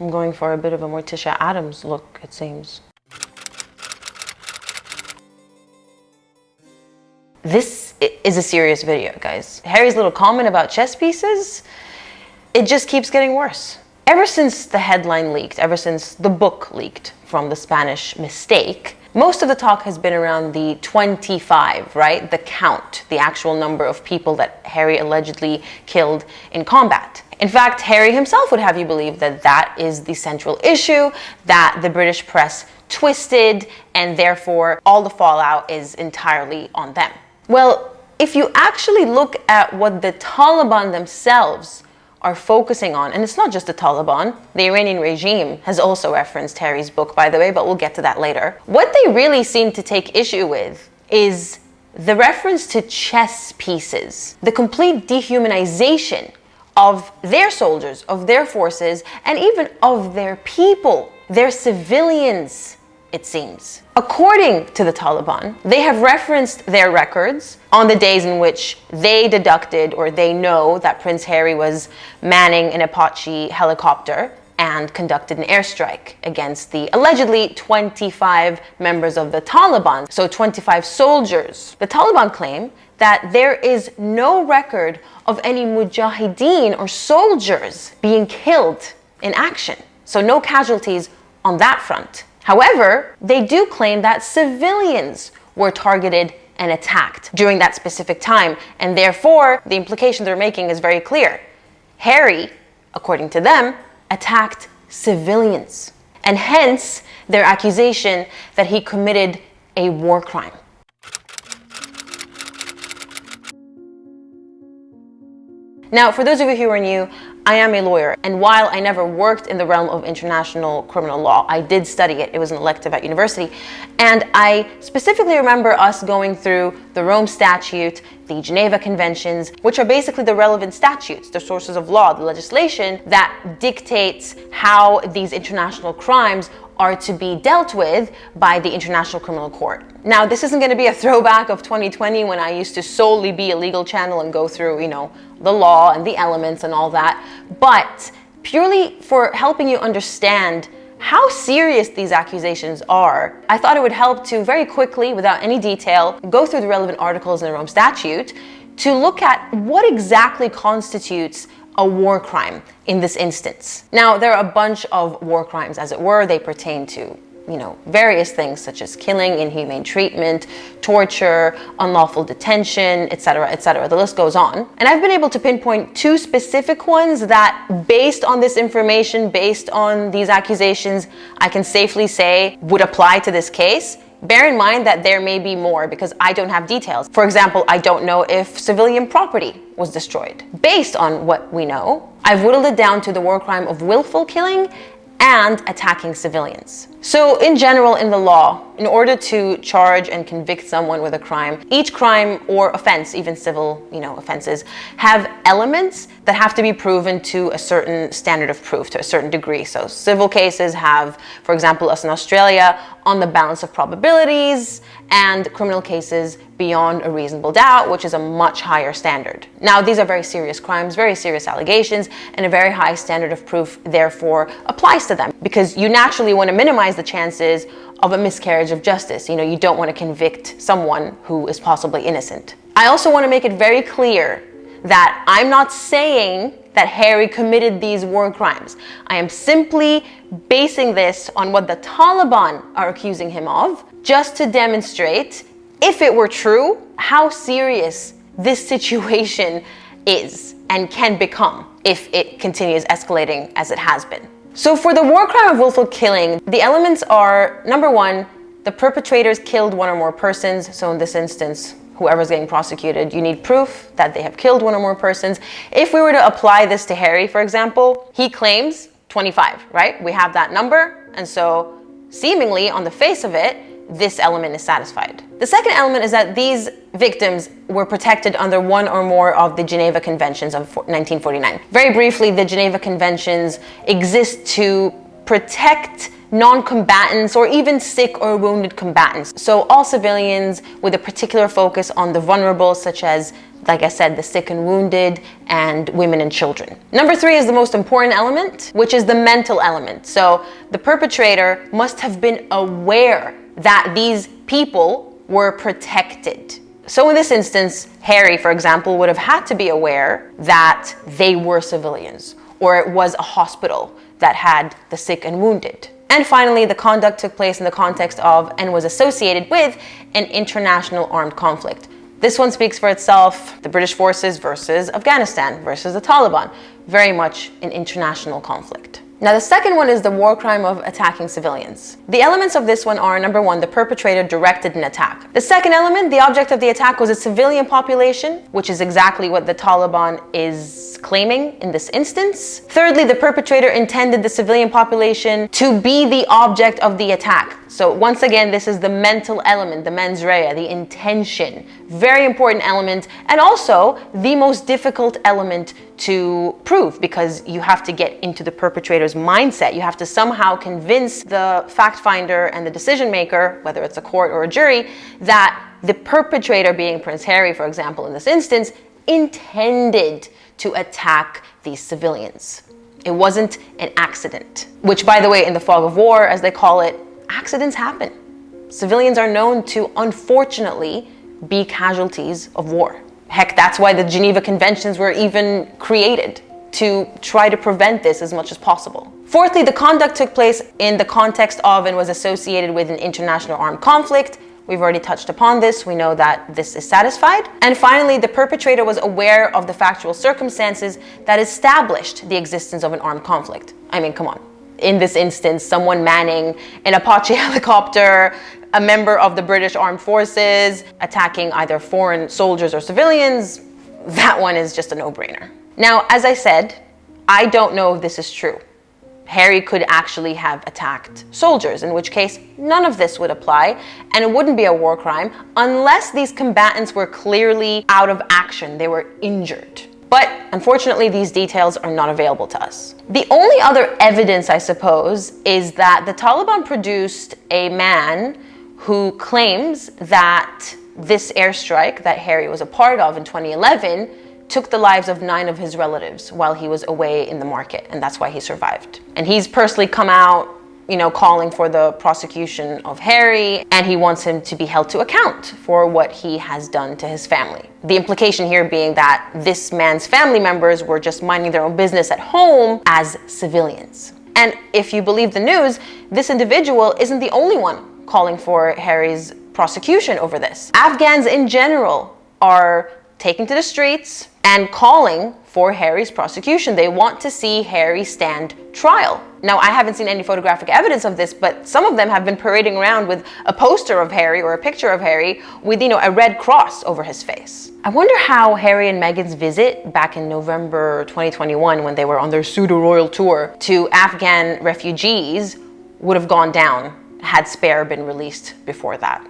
I'm going for a bit of a Morticia Addams look, it seems. This is a serious video, guys. Harry's little comment about chess pieces, it just keeps getting worse. Ever since the headline leaked, ever since the book leaked from the Spanish mistake, most of the talk has been around the 25, right? The count, the actual number of people that Harry allegedly killed in combat. In fact, Harry himself would have you believe that that is the central issue that the British press twisted, and therefore all the fallout is entirely on them. Well, if you actually look at what the Taliban themselves are focusing on, and it's not just the Taliban, the Iranian regime has also referenced Harry's book, by the way, but we'll get to that later. What they really seem to take issue with is the reference to chess pieces, the complete dehumanization of their soldiers, of their forces, and even of their people, their civilians, it seems. According to the Taliban, they have referenced their records on the days in which they deducted or they know that Prince Harry was manning an Apache helicopter and conducted an airstrike against the allegedly 25 members of the Taliban, so 25 soldiers. The Taliban claim that there is no record of any mujahideen or soldiers being killed in action, so no casualties on that front. However, they do claim that civilians were targeted and attacked during that specific time, and therefore the implication they're making is very clear. Harry, according to them, attacked civilians, and hence their accusation that he committed a war crime. Now, for those of you who are new, I am a lawyer, and while I never worked in the realm of international criminal law, I did study it. It was an elective at university, and I specifically remember us going through the Rome Statute, the Geneva Conventions, which are basically the relevant statutes, the sources of law, the legislation that dictates how these international crimes are to be dealt with by the International Criminal Court. Now, this isn't going to be a throwback of 2020 when I used to solely be a legal channel and go through, the law and the elements and all that, but purely for helping you understand how serious these accusations are, I thought it would help to very quickly, without any detail, go through the relevant articles in the Rome Statute to look at what exactly constitutes a war crime in this instance. Now, there are a bunch of war crimes, as it were. They pertain to, various things such as killing, inhumane treatment, torture, unlawful detention, etc., etc. The list goes on. And I've been able to pinpoint two specific ones that, based on this information, based on these accusations, I can safely say would apply to this case. Bear in mind that there may be more because I don't have details. For example, I don't know if civilian property was destroyed. Based on what we know, I've whittled it down to the war crime of willful killing and attacking civilians. So in general, in the law, in order to charge and convict someone with a crime, each crime or offense, even civil, offenses, have elements that have to be proven to a certain standard of proof, to a certain degree. So civil cases have, for example, us in Australia, on the balance of probabilities, and criminal cases beyond a reasonable doubt, which is a much higher standard. Now, these are very serious crimes, very serious allegations, and a very high standard of proof therefore applies to them, because you naturally want to minimize the chances of a miscarriage of justice. You don't want to convict someone who is possibly innocent. I also want to make it very clear that I'm not saying that Harry committed these war crimes. I am simply basing this on what the Taliban are accusing him of, just to demonstrate, if it were true, how serious this situation is and can become if it continues escalating as it has been. So for the war crime of willful killing, the elements are, number one, the perpetrators killed one or more persons. So in this instance, whoever's getting prosecuted, you need proof that they have killed one or more persons. If we were to apply this to Harry, for example, he claims 25, right? We have that number, and so seemingly on the face of it, this element is satisfied. The second element is that these victims were protected under one or more of the Geneva Conventions of 1949. Very briefly, the Geneva Conventions exist to protect non-combatants or even sick or wounded combatants. So all civilians with a particular focus on the vulnerable, such as, like I said, the sick and wounded and women and children. Number 3 is the most important element, which is the mental element. So the perpetrator must have been aware that these people were protected. So in this instance, Harry, for example, would have had to be aware that they were civilians, or it was a hospital that had the sick and wounded. And finally, the conduct took place in the context of and was associated with an international armed conflict. This one speaks for itself. The British forces versus Afghanistan versus the Taliban. Very much an international conflict. Now, the second one is the war crime of attacking civilians. The elements of this one are, number 1, the perpetrator directed an attack. The second element, the object of the attack was a civilian population, which is exactly what the Taliban is claiming in this instance. Thirdly, the perpetrator intended the civilian population to be the object of the attack. So once again, this is the mental element, the mens rea, the intention. Very important element, and also the most difficult element to prove, because you have to get into the perpetrator's mindset. You have to somehow convince the fact finder and the decision maker, whether it's a court or a jury, that the perpetrator, being Prince Harry, for example, in this instance, intended to attack these civilians. It wasn't an accident, which, by the way, in the fog of war, as they call it, accidents happen. Civilians are known to, unfortunately, be casualties of war. Heck, that's why the Geneva Conventions were even created, to try to prevent this as much as possible. Fourthly, the conduct took place in the context of and was associated with an international armed conflict. We've already touched upon this. We know that this is satisfied. And finally, the perpetrator was aware of the factual circumstances that established the existence of an armed conflict. I mean, come on. In this instance, someone manning an Apache helicopter, a member of the British Armed Forces, attacking either foreign soldiers or civilians, that one is just a no-brainer. Now, as I said, I don't know if this is true. Harry could actually have attacked soldiers, in which case none of this would apply, and it wouldn't be a war crime unless these combatants were clearly out of action, they were injured. But unfortunately, these details are not available to us. The only other evidence, I suppose, is that the Taliban produced a man who claims that this airstrike that Harry was a part of in 2011 took the lives of 9 of his relatives while he was away in the market, and that's why he survived. And he's personally come out, calling for the prosecution of Harry, and he wants him to be held to account for what he has done to his family. The implication here being that this man's family members were just minding their own business at home as civilians. And if you believe the news, this individual isn't the only one calling for Harry's prosecution over this. Afghans in general are taking to the streets and calling for Harry's prosecution. They want to see Harry stand trial. Now, I haven't seen any photographic evidence of this, but some of them have been parading around with a poster of Harry or a picture of Harry with, a red cross over his face. I wonder how Harry and Meghan's visit back in November 2021, when they were on their pseudo-royal tour to Afghan refugees, would have gone down had Spare been released before that.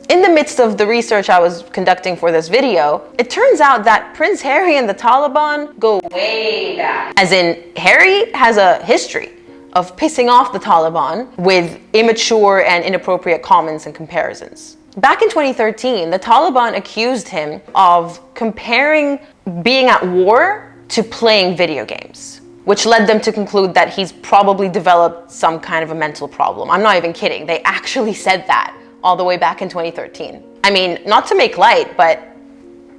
In the midst of the research I was conducting for this video, it turns out that Prince Harry and the Taliban go way back. As in, Harry has a history of pissing off the Taliban with immature and inappropriate comments and comparisons. Back in 2013, the Taliban accused him of comparing being at war to playing video games, which led them to conclude that he's probably developed some kind of a mental problem. I'm not even kidding. They actually said that all the way back in 2013. I mean, not to make light, but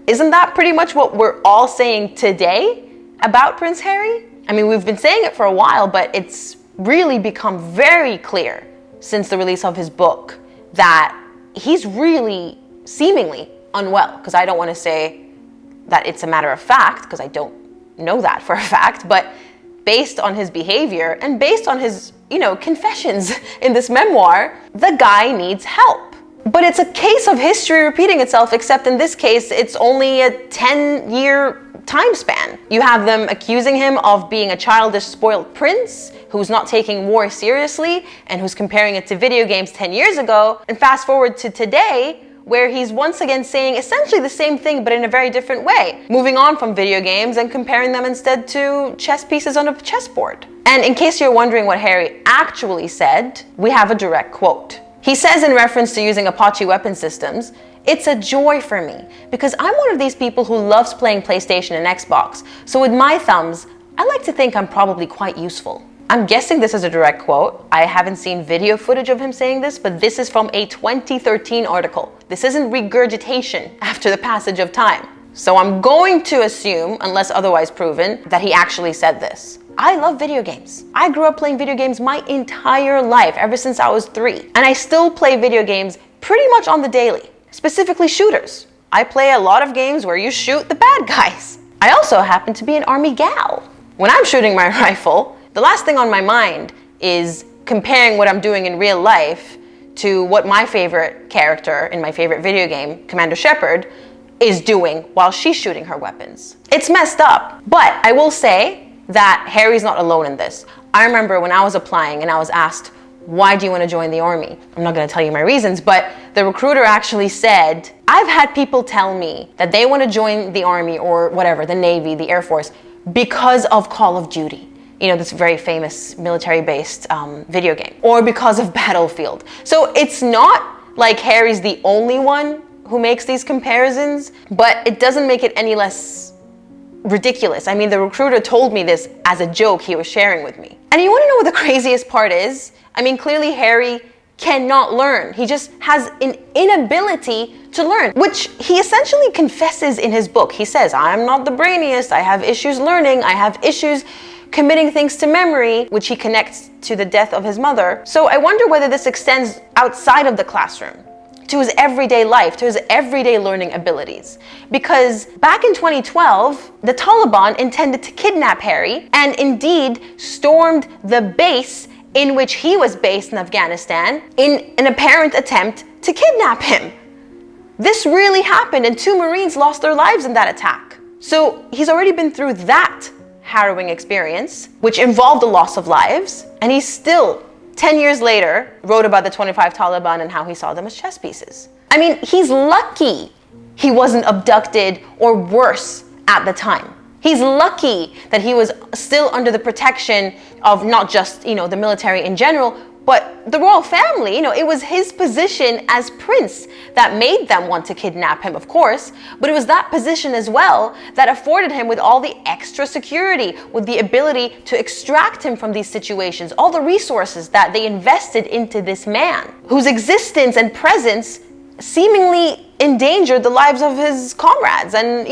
isn't that pretty much what we're all saying today about Prince Harry? I mean, we've been saying it for a while, but it's really become very clear since the release of his book that he's really seemingly unwell. Because I don't want to say that it's a matter of fact, because I don't know that for a fact, but based on his behavior and based on his, confessions in this memoir, the guy needs help. But it's a case of history repeating itself, except in this case, it's only a 10-year time span. You have them accusing him of being a childish, spoiled prince who's not taking war seriously and who's comparing it to video games 10 years ago. And fast forward to today, where he's once again saying essentially the same thing but in a very different way, moving on from video games and comparing them instead to chess pieces on a chessboard. And in case you're wondering what Harry actually said, we have a direct quote. He says in reference to using Apache weapon systems, "It's a joy for me because I'm one of these people who loves playing PlayStation and Xbox. So with my thumbs, I like to think I'm probably quite useful." I'm guessing this is a direct quote. I haven't seen video footage of him saying this, but this is from a 2013 article. This isn't regurgitation after the passage of time. So I'm going to assume, unless otherwise proven, that he actually said this. I love video games. I grew up playing video games my entire life, ever since I was 3. And I still play video games pretty much on the daily, specifically shooters. I play a lot of games where you shoot the bad guys. I also happen to be an army gal. When I'm shooting my rifle, the last thing on my mind is comparing what I'm doing in real life to what my favorite character in my favorite video game, Commander Shepard, is doing while she's shooting her weapons. It's messed up, but I will say that Harry's not alone in this. I remember when I was applying and I was asked, "Why do you want to join the army?" I'm not going to tell you my reasons, but the recruiter actually said, "I've had people tell me that they want to join the army or whatever, the Navy, the Air Force, because of Call of Duty." You know, this very famous military-based video game, or because of Battlefield. So it's not like Harry's the only one who makes these comparisons, but it doesn't make it any less ridiculous. I mean, the recruiter told me this as a joke he was sharing with me. And you want to know what the craziest part is? I mean, clearly Harry cannot learn. He just has an inability to learn, which he essentially confesses in his book. He says, "I'm not the brainiest. I have issues learning. I have issues committing things to memory," which he connects to the death of his mother. So I wonder whether this extends outside of the classroom, to his everyday life, to his everyday learning abilities. Because back in 2012, the Taliban intended to kidnap Harry and indeed stormed the base in which he was based in Afghanistan in an apparent attempt to kidnap him. This really happened, and 2 Marines lost their lives in that attack. So he's already been through that harrowing experience, which involved the loss of lives, and he still, 10 years later, wrote about the 25 Taliban and how he saw them as chess pieces. I mean, he's lucky he wasn't abducted or worse at the time. He's lucky that he was still under the protection of not just, the military in general, but the royal family. It was his position as prince that made them want to kidnap him, of course, but it was that position as well that afforded him with all the extra security, with the ability to extract him from these situations, all the resources that they invested into this man, whose existence and presence seemingly endangered the lives of his comrades and,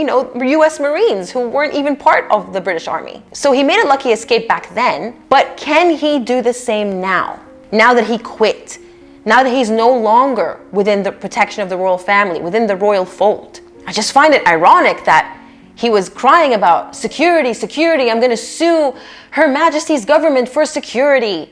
US Marines who weren't even part of the British Army. So he made a lucky escape back then, but can he do the same now? Now that he quit, now that he's no longer within the protection of the royal family, within the royal fold. I just find it ironic that he was crying about security, security, I'm going to sue Her Majesty's government for security.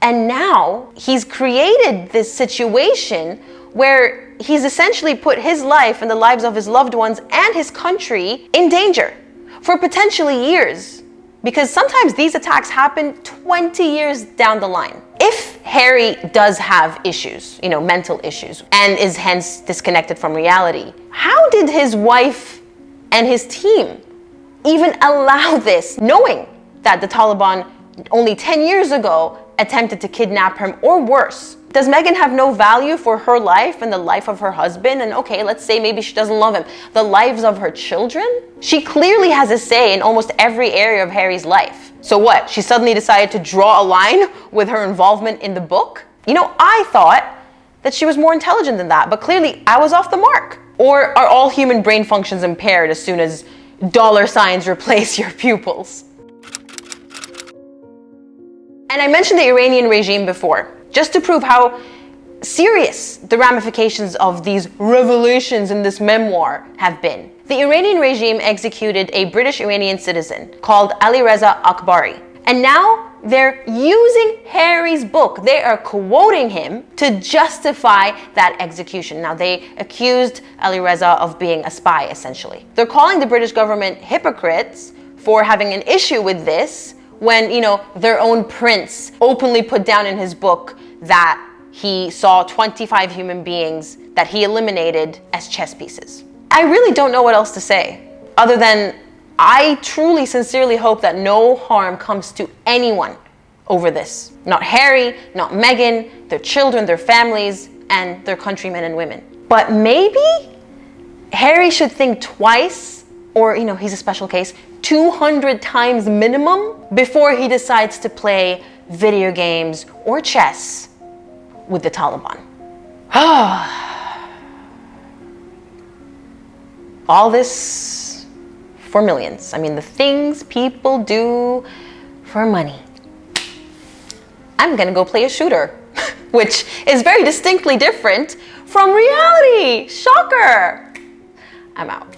And now he's created this situation where he's essentially put his life and the lives of his loved ones and his country in danger for potentially years. Because sometimes these attacks happen 20 years down the line. If Harry does have issues, mental issues, and is hence disconnected from reality, how did his wife and his team even allow this, knowing that the Taliban only 10 years ago attempted to kidnap him, or worse? Does Meghan have no value for her life and the life of her husband? And okay, let's say maybe she doesn't love him. The lives of her children? She clearly has a say in almost every area of Harry's life. So what? She suddenly decided to draw a line with her involvement in the book? I thought that she was more intelligent than that, but clearly I was off the mark. Or are all human brain functions impaired as soon as $signs replace your pupils? And I mentioned the Iranian regime before, just to prove how serious the ramifications of these revelations in this memoir have been. The Iranian regime executed a British Iranian citizen called Ali Reza Akbari. And now they're using Harry's book. They are quoting him to justify that execution. Now, they accused Ali Reza of being a spy, essentially. They're calling the British government hypocrites for having an issue with this when, their own prince openly put down in his book that he saw 25 human beings that he eliminated as chess pieces. I really don't know what else to say, other than I truly, sincerely hope that no harm comes to anyone over this. Not Harry, not Meghan, their children, their families, and their countrymen and women. But maybe Harry should think twice, or, he's a special case, 200 times minimum before he decides to play video games or chess with the Taliban. All this for millions. I mean, the things people do for money. I'm gonna go play a shooter, which is very distinctly different from reality. Shocker. I'm out.